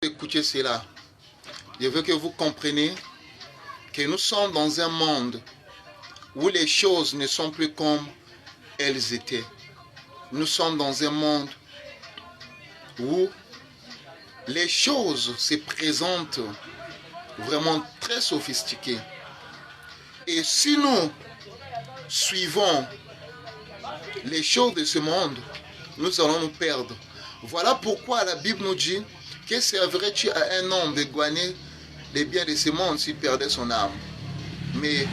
Écoutez cela. Je veux que vous compreniez que nous sommes dans un monde où les choses ne sont plus comme elles étaient. Nous sommes dans un monde où les choses se présentent vraiment très sophistiquées. Et si nous suivons les choses de ce monde, nous allons nous perdre. Voilà pourquoi la Bible nous dit que servirait-il à un homme de gagner les biens de ce monde s'il perdait son âme. Mais,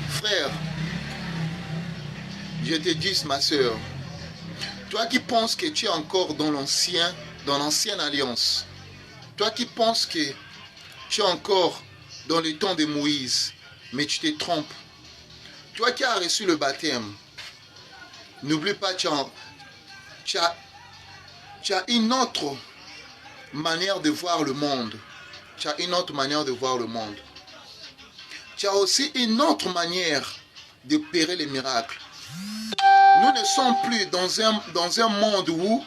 frère, je te dis, ma soeur, toi qui penses que tu es encore dans l'ancienne alliance, toi qui penses que tu es encore dans le temps de Moïse, mais tu te trompes. Toi qui as reçu le baptême, n'oublie pas, tu as une autre manière de voir le monde. Tu as une autre manière de voir le monde. Tu as aussi une autre manière d'opérer les miracles. Nous ne sommes plus dans un monde où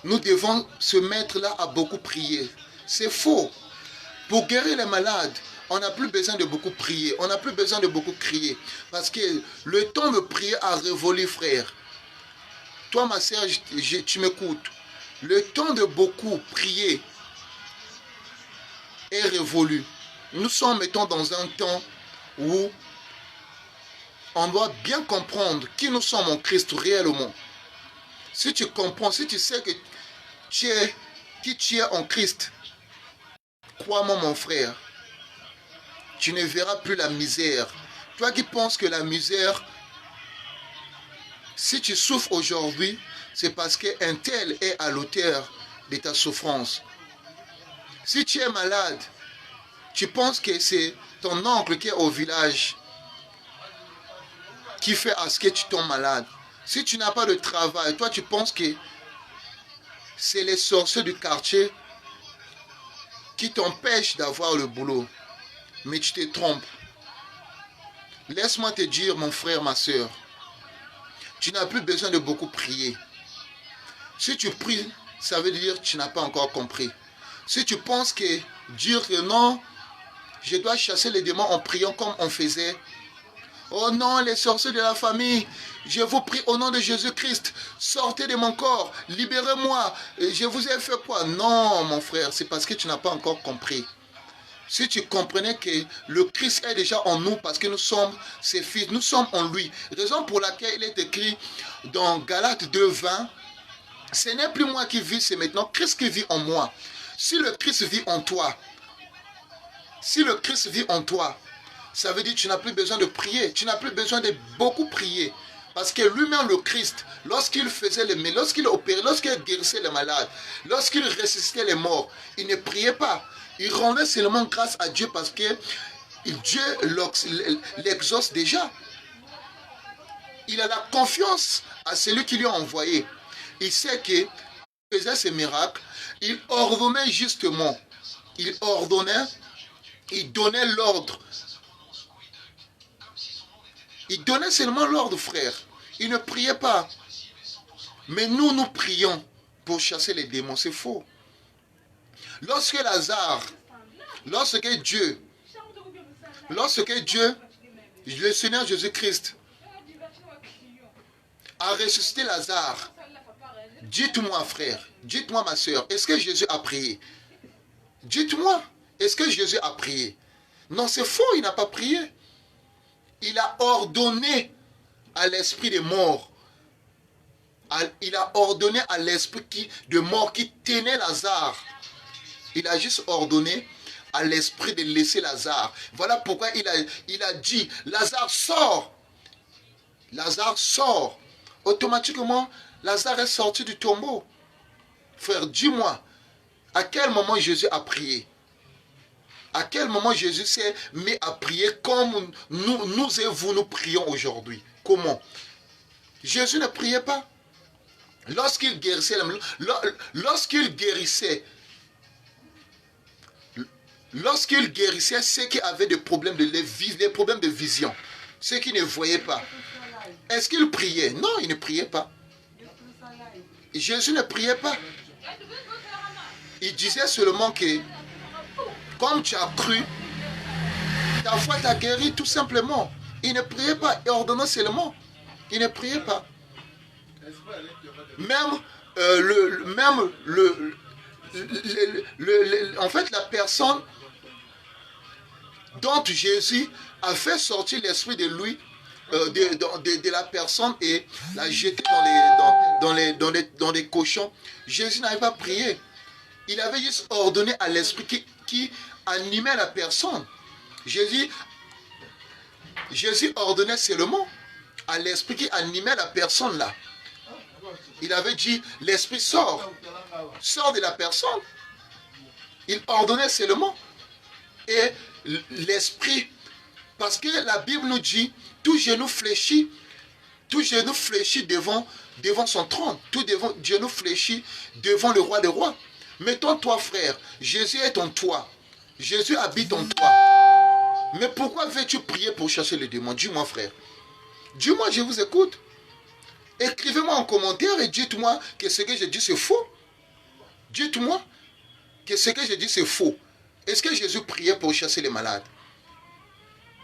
nous devons se mettre là à beaucoup prier. C'est faux. Pour guérir les malades, on n'a plus besoin de beaucoup prier. On n'a plus besoin de beaucoup crier. Parce que le temps de prier a révolu, frère. Toi, ma sœur, tu m'écoutes. Le temps de beaucoup prier est révolu. Nous sommes maintenant dans un temps où on doit bien comprendre qui nous sommes en Christ réellement. Si tu comprends, si tu sais que qui tu es en Christ, crois-moi mon frère, tu ne verras plus la misère. Toi qui penses que la misère, si tu souffres aujourd'hui, c'est parce qu'un tel est à l'auteur de ta souffrance. Si tu es malade, tu penses que c'est ton oncle qui est au village qui fait à ce que tu tombes malade. Si tu n'as pas de travail, toi tu penses que c'est les sorciers du quartier qui t'empêchent d'avoir le boulot. Mais tu te trompes. Laisse-moi te dire, mon frère, ma soeur, tu n'as plus besoin de beaucoup prier. Si tu pries, ça veut dire que tu n'as pas encore compris. Si tu penses que dire que non, je dois chasser les démons en priant comme on faisait. Oh non, les sorciers de la famille, je vous prie au nom de Jésus-Christ, sortez de mon corps, libérez-moi. Je vous ai fait quoi? Non, mon frère, c'est parce que tu n'as pas encore compris. Si tu comprenais que le Christ est déjà en nous parce que nous sommes ses fils, nous sommes en lui. Raison pour laquelle il est écrit dans Galates 2:20, ce n'est plus moi qui vis, c'est maintenant Christ qui vit en moi. Si le Christ vit en toi, ça veut dire que tu n'as plus besoin de prier, tu n'as plus besoin de beaucoup prier. Parce que lui-même, le Christ, lorsqu'il faisait les miracles, lorsqu'il opérait, lorsqu'il guérissait les malades, lorsqu'il ressuscitait les morts, il ne priait pas. Il rendait seulement grâce à Dieu parce que Dieu l'exauce déjà. Il a la confiance à celui qui lui a envoyé. Il sait qu'il faisait ces miracles. Il ordonnait justement. Il ordonnait. Il donnait l'ordre. Il donnait seulement l'ordre, frère. Il ne priait pas. Mais nous prions pour chasser les démons. C'est faux. Lorsque Dieu, le Seigneur Jésus-Christ, a ressuscité Lazare, dites-moi, frère, dites-moi, ma soeur, est-ce que Jésus a prié? Dites-moi, est-ce que Jésus a prié? Non, c'est faux, il n'a pas prié. Il a ordonné à l'esprit de mort. Il a ordonné à l'esprit de mort qui tenait Lazare. Il a juste ordonné à l'esprit de laisser Lazare. Voilà pourquoi il a dit, Lazare sort. Lazare sort. Automatiquement, Lazare est sorti du tombeau. Frère, dis-moi, à quel moment Jésus a prié? À quel moment Jésus s'est mis à prier comme nous et vous nous prions aujourd'hui? Comment? Jésus ne priait pas. Lorsqu'il guérissait ceux qui avaient des problèmes de vision, ceux qui ne voyaient pas, est-ce qu'il priait? Non, il ne priait pas. Jésus ne priait pas. Il disait seulement que, comme tu as cru, ta foi t'a guéri tout simplement. Il ne priait pas, il ordonnait seulement. Il ne priait pas. Même, en fait, la personne dont Jésus a fait sortir l'esprit de lui, de la personne et l'a jeté dans les cochons, Jésus n'avait pas prié. Il avait juste ordonné à l'esprit qui animait la personne. Jésus ordonnait seulement à l'esprit qui animait la personne là. Il avait dit, l'esprit sort de la personne. Il ordonnait seulement. Et l'esprit, parce que la Bible nous dit, tout genou fléchit devant son trône. Tout genou fléchit devant le roi des rois. Mettons toi, frère, Jésus est en toi. Jésus habite en toi. Mais pourquoi veux-tu prier pour chasser les démons? Dis-moi, frère. Dis-moi, je vous écoute. Écrivez-moi en commentaire et dites-moi que ce que je dis c'est faux. Dites-moi que ce que je dis c'est faux. Est-ce que Jésus priait pour chasser les malades?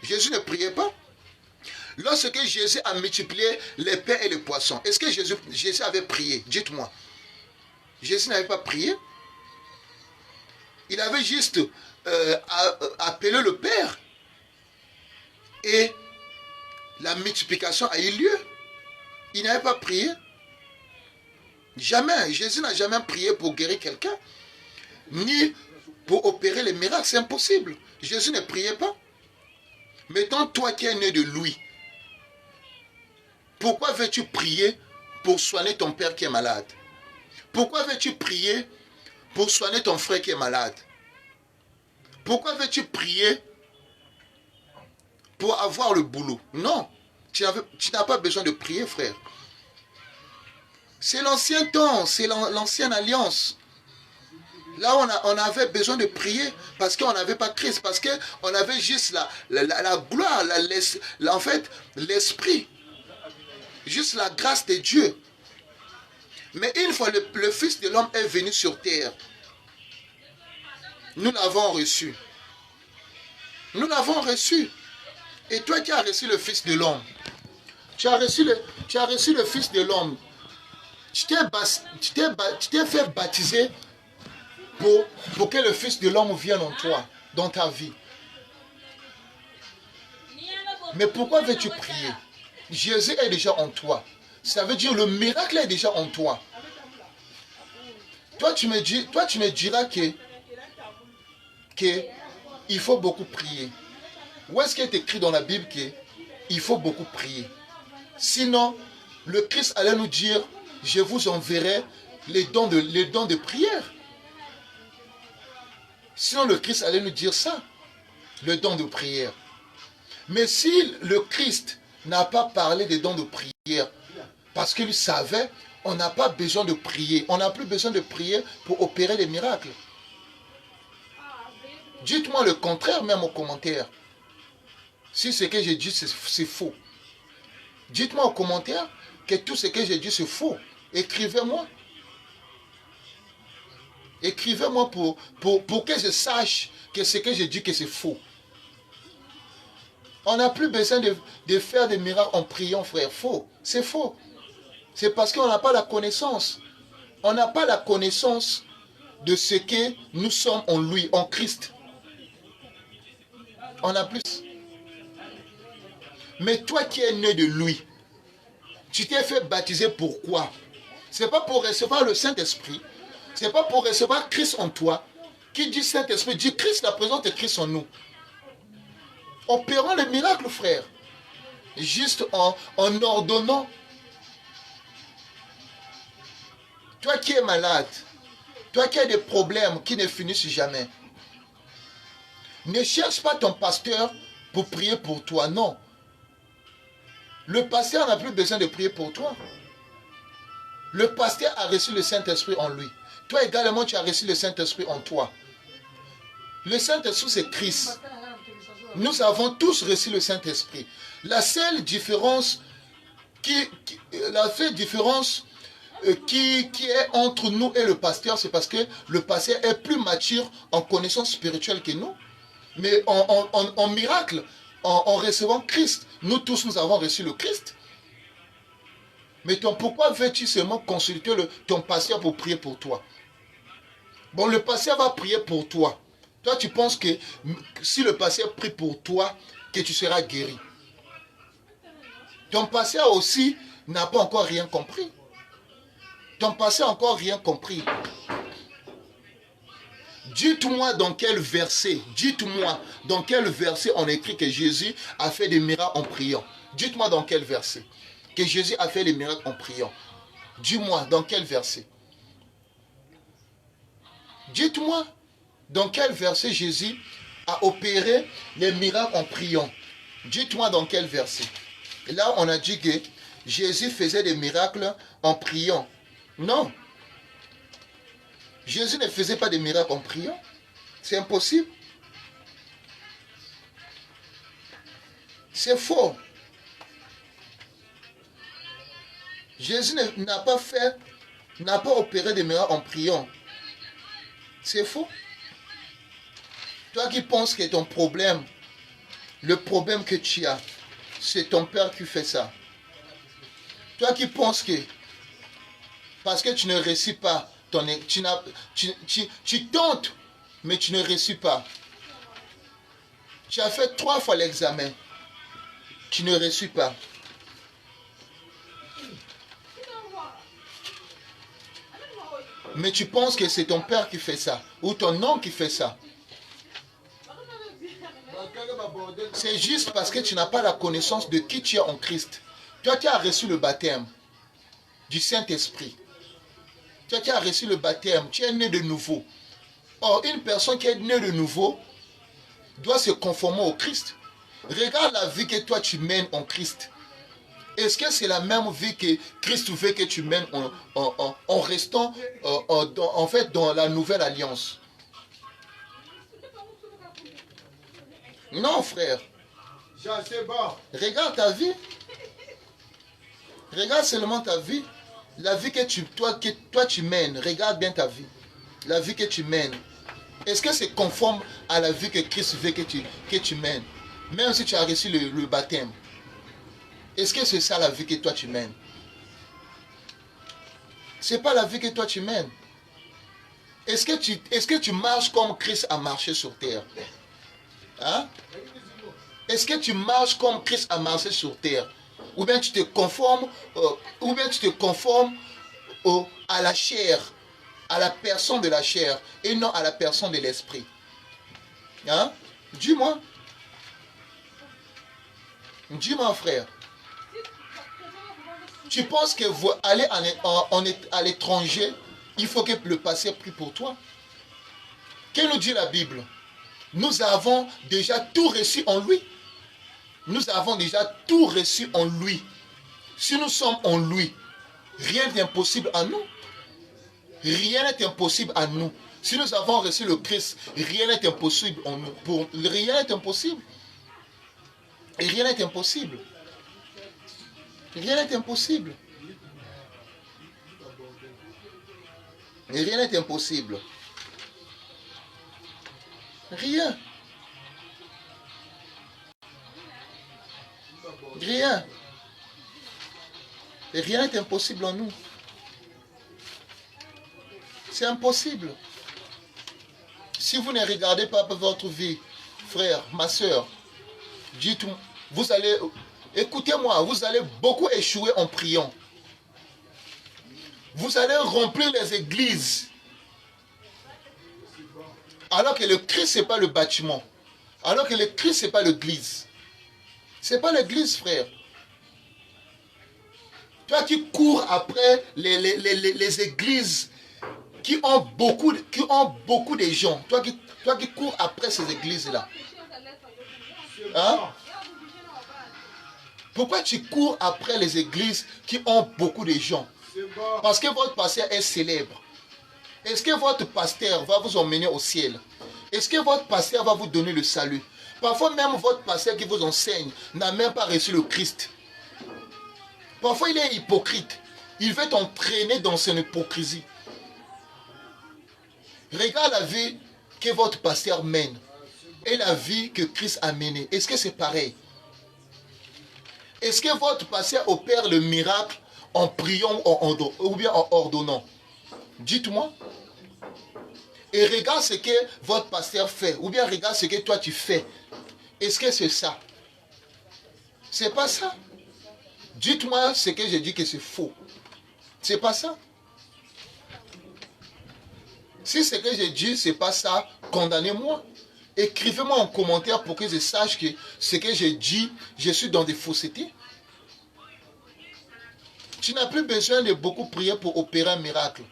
Jésus ne priait pas. Lorsque Jésus a multiplié les pains et les poissons, est-ce que Jésus avait prié? Dites-moi. Jésus n'avait pas prié. Il avait juste appelé le Père. Et la multiplication a eu lieu. Il n'avait pas prié. Jamais. Jésus n'a jamais prié pour guérir quelqu'un. Ni pour opérer les miracles. C'est impossible. Jésus ne priait pas. Mettons toi qui es né de lui. Pourquoi veux-tu prier pour soigner ton père qui est malade? Pourquoi veux-tu prier pour soigner ton frère qui est malade? Pourquoi veux-tu prier pour avoir le boulot? Non. Tu n'as pas besoin de prier, frère. C'est l'ancien temps, c'est l'ancienne alliance. Là, on avait besoin de prier parce qu'on n'avait pas Christ, parce qu'on avait juste la gloire, en fait, l'esprit. Juste la grâce de Dieu. Mais une fois le Fils de l'homme est venu sur terre, nous l'avons reçu. Nous l'avons reçu. Et toi qui as reçu le Fils de l'homme, tu as reçu le Fils de l'homme. Tu t'es fait baptiser pour que le Fils de l'homme vienne en toi, dans ta vie. Mais pourquoi veux-tu prier? Jésus est déjà en toi. Ça veut dire le miracle est déjà en toi. Toi, tu me diras que il faut beaucoup prier. Où est-ce qu'il est écrit dans la Bible qu'il faut beaucoup prier? Sinon, le Christ allait nous dire, je vous enverrai les dons de prière. Sinon, le Christ allait nous dire ça, le don de prière. Mais si le Christ n'a pas parlé des dons de prière, parce qu'il savait, on n'a pas besoin de prier. On n'a plus besoin de prier pour opérer les miracles. Dites-moi le contraire, même au commentaire. Si ce que j'ai dit, c'est faux. Dites-moi au commentaire que tout ce que j'ai dit, c'est faux. Écrivez-moi. Écrivez-moi pour que je sache que ce que j'ai dit, que c'est faux. On n'a plus besoin de faire des miracles en priant, frère. Faux. C'est faux. C'est parce qu'on n'a pas la connaissance. On n'a pas la connaissance de ce que nous sommes en lui, en Christ. On a plus. Mais toi qui es né de lui, tu t'es fait baptiser pourquoi? Ce n'est pas pour recevoir le Saint-Esprit. Ce n'est pas pour recevoir Christ en toi. Qui dit Saint-Esprit dit Christ, la présence de Christ en nous. Opérons les miracles, frère. Juste en ordonnant. Toi qui es malade, toi qui as des problèmes qui ne finissent jamais, ne cherche pas ton pasteur pour prier pour toi, non. Le pasteur n'a plus besoin de prier pour toi. Le pasteur a reçu le Saint-Esprit en lui. Toi également, tu as reçu le Saint-Esprit en toi. Le Saint-Esprit, c'est Christ. Nous avons tous reçu le Saint-Esprit. La seule différence qui est entre nous et le pasteur, c'est parce que le pasteur est plus mature en connaissance spirituelle que nous. Mais en miracle, en recevant Christ, nous tous, nous avons reçu le Christ. Mais pourquoi veux-tu seulement consulter ton pasteur pour prier pour toi? Bon, le pasteur va prier pour toi. Toi, tu penses que si le pasteur prie pour toi, que tu seras guéri. Ton pasteur aussi n'a pas encore rien compris. Ton pasteur n'a encore rien compris. Dites-moi dans quel verset, on écrit que Jésus a fait des miracles en priant. Dites-moi dans quel verset que Jésus a fait des miracles en priant. Dis-moi dans quel verset. Dites-moi dans quel verset Jésus a opéré les miracles en priant. Dites-moi dans quel verset. Et là, on a dit que Jésus faisait des miracles en priant. Non. Jésus ne faisait pas des miracles en priant. C'est impossible. C'est faux. Jésus n'a pas opéré des miracles en priant. C'est faux. Toi qui penses que ton problème, le problème que tu as, c'est ton père qui fait ça. Toi qui penses que, parce que tu ne réussis pas, tu tentes, mais tu ne réussis pas. Tu as fait 3 fois l'examen. Tu ne réussis pas. Mais tu penses que c'est ton père qui fait ça, ou ton oncle qui fait ça. C'est juste parce que tu n'as pas la connaissance de qui tu es en Christ. Toi qui as reçu le baptême du Saint-Esprit. Toi qui as reçu le baptême, tu es né de nouveau. Or, une personne qui est née de nouveau doit se conformer au Christ. Regarde la vie que toi tu mènes en Christ. Est-ce que c'est la même vie que Christ veut que tu mènes en restant en fait dans la nouvelle alliance? Non, frère. Regarde ta vie. Regarde seulement ta vie. La vie que toi tu mènes. Regarde bien ta vie. La vie que tu mènes. Est-ce que c'est conforme à la vie que Christ veut que tu mènes? Même si tu as reçu le baptême. Est-ce que c'est ça la vie que toi tu mènes? C'est pas la vie que toi tu mènes. Est-ce que tu marches comme Christ a marché sur terre? Hein? Est-ce que tu marches comme Christ a marché sur terre? Ou bien tu te conformes, à la chair, à la personne de la chair, et non à la personne de l'esprit? Hein? Dis-moi. Dis-moi, frère. Tu penses que vous allez à l'étranger, il faut que le pasteur prie pour toi? Que nous dit la Bible? Nous avons déjà tout reçu en lui. Nous avons déjà tout reçu en lui. Si nous sommes en lui, rien n'est impossible à nous. Rien n'est impossible à nous. Si nous avons reçu le Christ, rien n'est impossible en nous. Rien n'est impossible. Et rien n'est impossible. Rien n'est impossible. Et rien n'est impossible. Rien. Rien. Et rien n'est impossible en nous. C'est impossible. Si vous ne regardez pas votre vie, frère, ma soeur, dites-moi, vous allez, écoutez-moi, vous allez beaucoup échouer en priant. Vous allez remplir les églises. Alors que le Christ, ce n'est pas le bâtiment. Alors que le Christ, ce n'est pas l'église. Ce n'est pas l'église, frère. Toi qui cours après les églises qui ont beaucoup de gens. Toi qui cours après ces églises-là. Hein? Pourquoi tu cours après les églises qui ont beaucoup de gens? Parce que votre pasteur est célèbre. Est-ce que votre pasteur va vous emmener au ciel? Est-ce que votre pasteur va vous donner le salut? Parfois même votre pasteur qui vous enseigne n'a même pas reçu le Christ. Parfois il est hypocrite. Il veut t'entraîner dans son hypocrisie. Regarde la vie que votre pasteur mène et la vie que Christ a menée. Est-ce que c'est pareil? Est-ce que votre pasteur opère le miracle en priant ou bien en ordonnant? Dites-moi. Et regarde ce que votre pasteur fait. Ou bien regarde ce que toi tu fais. Est-ce que c'est ça? C'est pas ça. Dites-moi ce que je dis que c'est faux. C'est pas ça. Si ce que je dis, c'est pas ça, condamnez-moi. Écrivez-moi en commentaire pour que je sache que ce que je dis, je suis dans des faussetés. Tu n'as plus besoin de beaucoup prier pour opérer un miracle.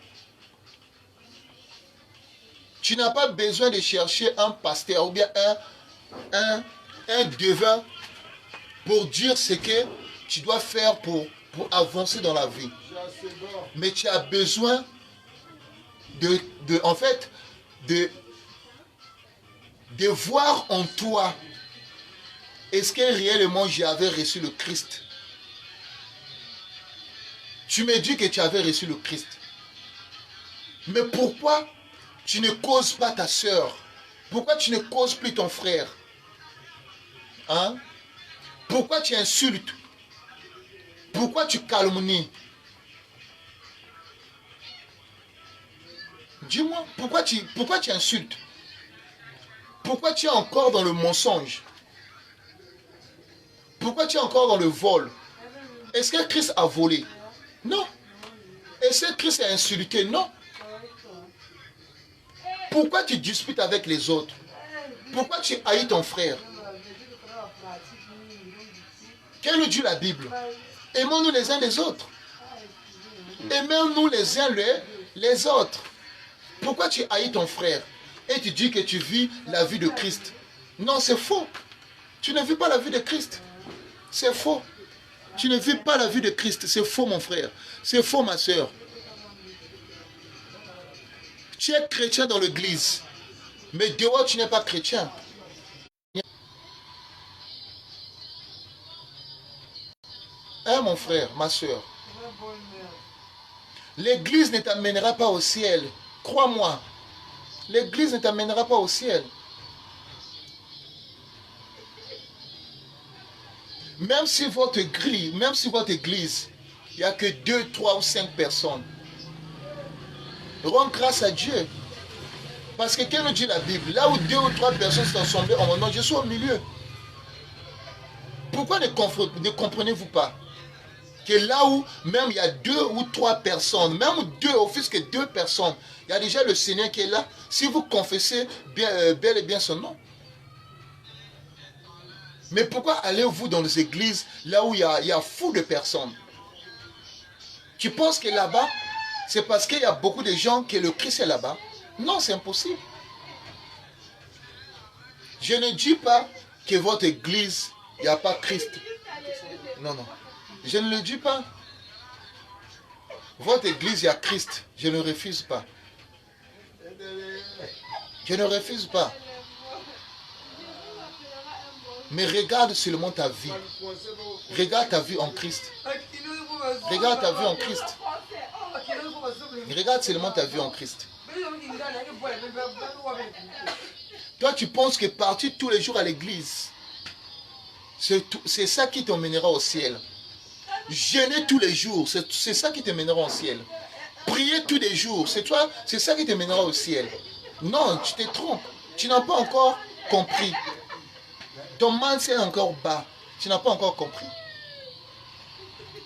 Tu n'as pas besoin de chercher un pasteur ou bien un devin pour dire ce que tu dois faire pour avancer dans la vie. Mais tu as besoin de voir en toi, est-ce que réellement j'avais reçu le Christ? Tu me dis que tu avais reçu le Christ. Mais pourquoi tu ne causes pas ta soeur? Pourquoi tu ne causes plus ton frère? Hein? Pourquoi tu insultes? Pourquoi tu calomnies? Dis-moi, pourquoi tu insultes? Pourquoi tu es encore dans le mensonge? Pourquoi tu es encore dans le vol? Est-ce que Christ a volé? Non. Est-ce que Christ a insulté? Non. Pourquoi tu disputes avec les autres? Pourquoi tu haïs ton frère? Quelle nous dit la Bible? Aimons-nous les uns les autres. Aimons-nous les uns les autres. Pourquoi tu haïs ton frère et tu dis que tu vis la vie de Christ? Non, c'est faux. Tu ne vis pas la vie de Christ. C'est faux. Tu ne vis pas la vie de Christ. C'est faux, mon frère. C'est faux, ma soeur. Tu es chrétien dans l'église. Mais dehors, tu n'es pas chrétien. Hein, mon frère, ma soeur? L'église ne t'amènera pas au ciel. Crois-moi. L'église ne t'amènera pas au ciel. Même si votre église, il n'y a que 2, 3 ou 5 personnes. Rends grâce à Dieu. Parce que qu'est-ce que nous dit la Bible? Là où 2 ou 3 personnes sont assemblées en mon nom, je suis au milieu. Pourquoi ne comprenez-vous pas? Que là où même il y a 2 ou 3 personnes, même 2, au fils que 2 personnes, il y a déjà le Seigneur qui est là. Si vous confessez bel et bien son nom. Mais pourquoi allez-vous dans les églises là où il y a fou de personnes? Tu penses que là-bas, c'est parce qu'il y a beaucoup de gens que le Christ est là-bas? Non, c'est impossible. Je ne dis pas que votre église, il n'y a pas Christ. Non, non. Je ne le dis pas. Votre église, il y a Christ. Je ne refuse pas. Je ne refuse pas. Mais regarde seulement ta vie. Regarde ta vie en Christ. Regarde ta vie en Christ. Regarde seulement ta vie en Christ. Toi, tu penses que partir tous les jours à l'église, c'est ça qui t'emmènera au ciel. Jeûner tous les jours, c'est ça qui te mènera au ciel. Prier tous les jours, c'est ça qui te mènera au ciel. Non, tu te trompes. Tu n'as pas encore compris. Ton mindset est encore bas. Tu n'as pas encore compris.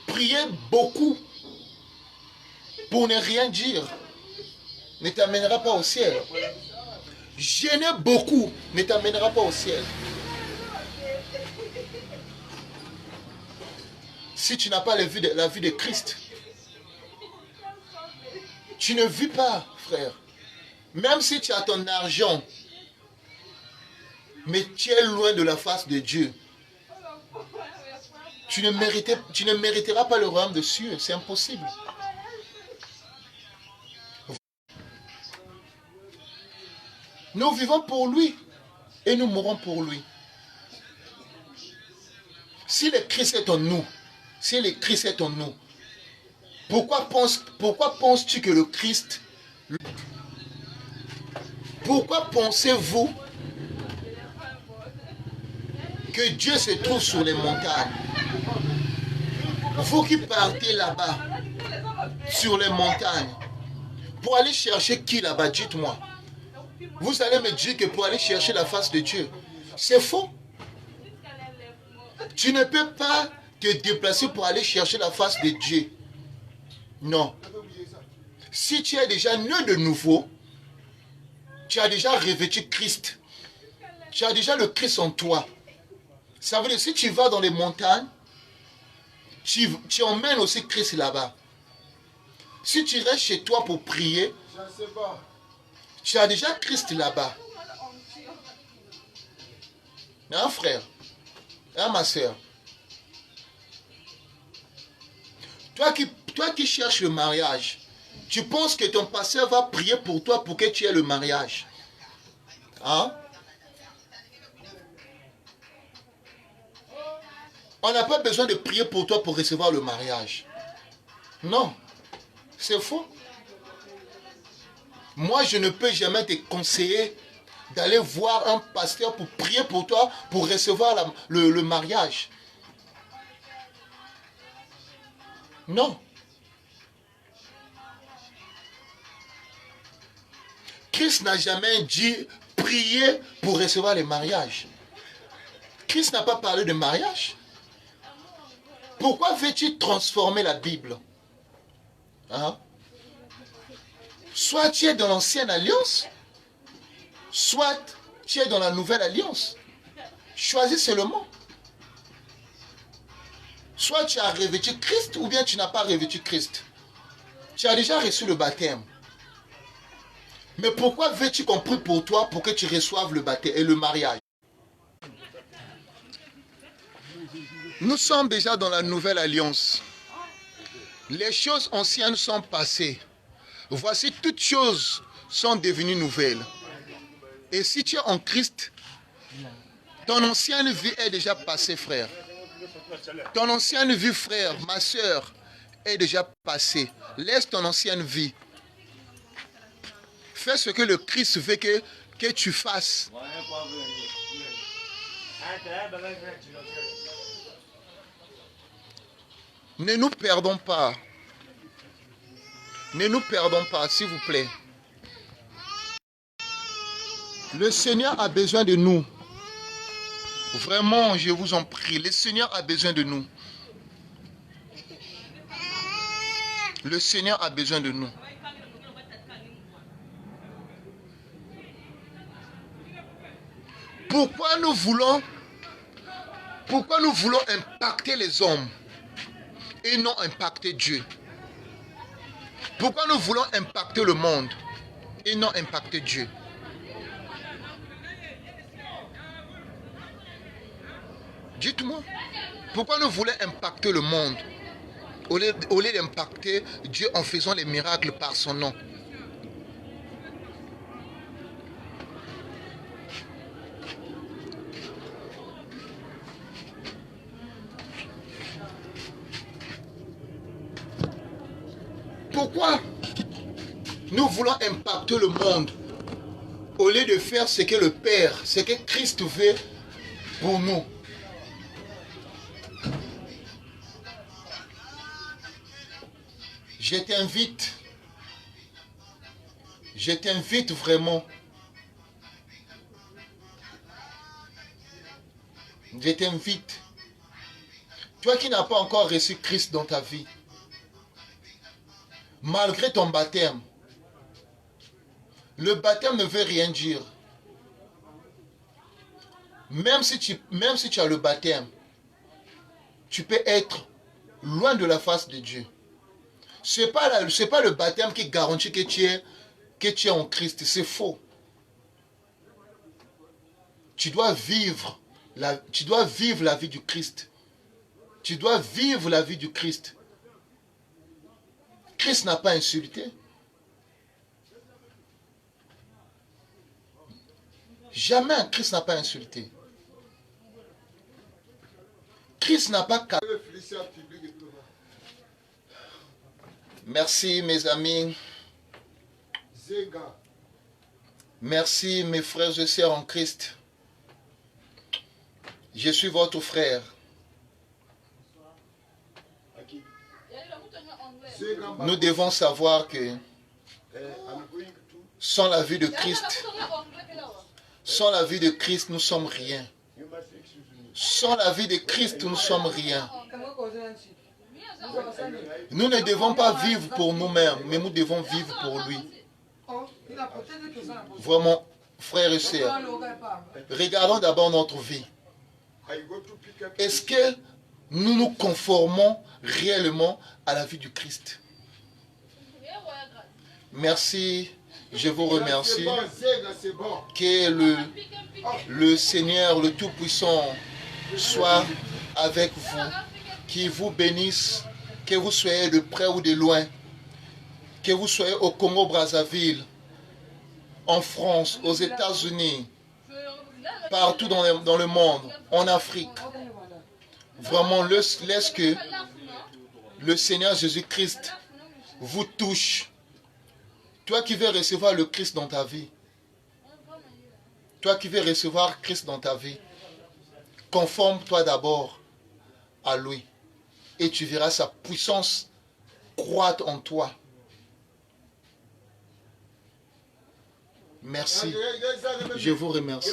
Prier beaucoup pour ne rien dire ne t'amènera pas au ciel. Jeûner beaucoup ne t'amènera pas au ciel. Si tu n'as pas la vie de Christ, tu ne vis pas, frère. Même si tu as ton argent, mais tu es loin de la face de Dieu, tu ne mériteras pas le royaume de cieux. C'est impossible. Nous vivons pour lui et nous mourrons pour lui. Si le Christ est en nous, Pourquoi penses-tu que le Christ... Pourquoi pensez-vous que Dieu se trouve sur les montagnes? Vous qui partez là-bas, sur les montagnes, pour aller chercher qui là-bas? Dites-moi. Vous allez me dire que pour aller chercher la face de Dieu, c'est faux. Tu ne peux pas te déplacer pour aller chercher la face de Dieu. Non. Si tu es déjà né de nouveau, tu as déjà revêtu Christ. Tu as déjà le Christ en toi. Ça veut dire que si tu vas dans les montagnes, tu emmènes aussi Christ là-bas. Si tu restes chez toi pour prier, tu as déjà Christ là-bas. Hein, frère? Hein, ma soeur? Toi qui cherches le mariage, tu penses que ton pasteur va prier pour toi pour que tu aies le mariage? Hein? On n'a pas besoin de prier pour toi pour recevoir le mariage. Non, c'est faux. Moi, je ne peux jamais te conseiller d'aller voir un pasteur pour prier pour toi pour recevoir le mariage. Non. Christ n'a jamais dit prier pour recevoir le mariage. Christ n'a pas parlé de mariage. Pourquoi veux-tu transformer la Bible? Hein? Soit tu es dans l'ancienne alliance, soit tu es dans la nouvelle alliance. Choisis seulement. Soit tu as revêtu Christ ou bien tu n'as pas revêtu Christ. Tu as déjà reçu le baptême. Mais pourquoi veux-tu qu'on prie pour toi pour que tu reçoives le baptême et le mariage? Nous sommes déjà dans la nouvelle alliance. Les choses anciennes sont passées. Voici, toutes choses sont devenues nouvelles. Et si tu es en Christ, ton ancienne vie est déjà passée, frère. Ton ancienne vie, frère, ma soeur, est déjà passée. Laisse ton ancienne vie. Fais ce que le Christ veut que tu fasses. Ne nous perdons pas. Ne nous perdons pas, s'il vous plaît. Le Seigneur a besoin de nous. Vraiment, je vous en prie. Le Seigneur a besoin de nous. Le Seigneur a besoin de nous. Pourquoi nous voulons impacter les hommes et non impacter Dieu? Pourquoi nous voulons impacter le monde et non impacter Dieu? Dites-moi, pourquoi nous voulons impacter le monde au lieu d'impacter Dieu en faisant les miracles par son nom? Pourquoi nous voulons impacter le monde au lieu de faire ce que le Père, ce que Christ veut pour nous? Je t'invite vraiment. Je t'invite. Toi qui n'as pas encore reçu Christ dans ta vie, malgré ton baptême, le baptême ne veut rien dire. Même si tu as le baptême, tu peux être loin de la face de Dieu. Ce n'est pas le baptême qui garantit que tu es en Christ. C'est faux. Tu dois vivre la vie du Christ. Tu dois vivre la vie du Christ. Christ n'a pas insulté. Jamais Christ n'a pas insulté. Christ n'a pas... Merci mes amis. Zega. Merci mes frères et sœurs en Christ. Je suis votre frère. Nous devons savoir que sans la vie de Christ, nous sommes rien. Sans la vie de Christ, nous sommes rien. Nous ne devons pas vivre pour nous-mêmes, mais nous devons vivre pour lui. Vraiment, frères et sœurs, regardons d'abord notre vie. Est-ce que nous nous conformons réellement à la vie du Christ? Merci, je vous remercie. Que le Seigneur, le Tout-Puissant, soit avec vous, qu'il vous bénisse, que vous soyez de près ou de loin, que vous soyez au Congo-Brazzaville, en France, aux États-Unis, partout dans le monde, en Afrique. Vraiment, laisse que le Seigneur Jésus-Christ vous touche. Toi qui veux recevoir le Christ dans ta vie, toi qui veux recevoir Christ dans ta vie, conforme-toi d'abord à lui et tu verras sa puissance croître en toi. Merci. Je vous remercie.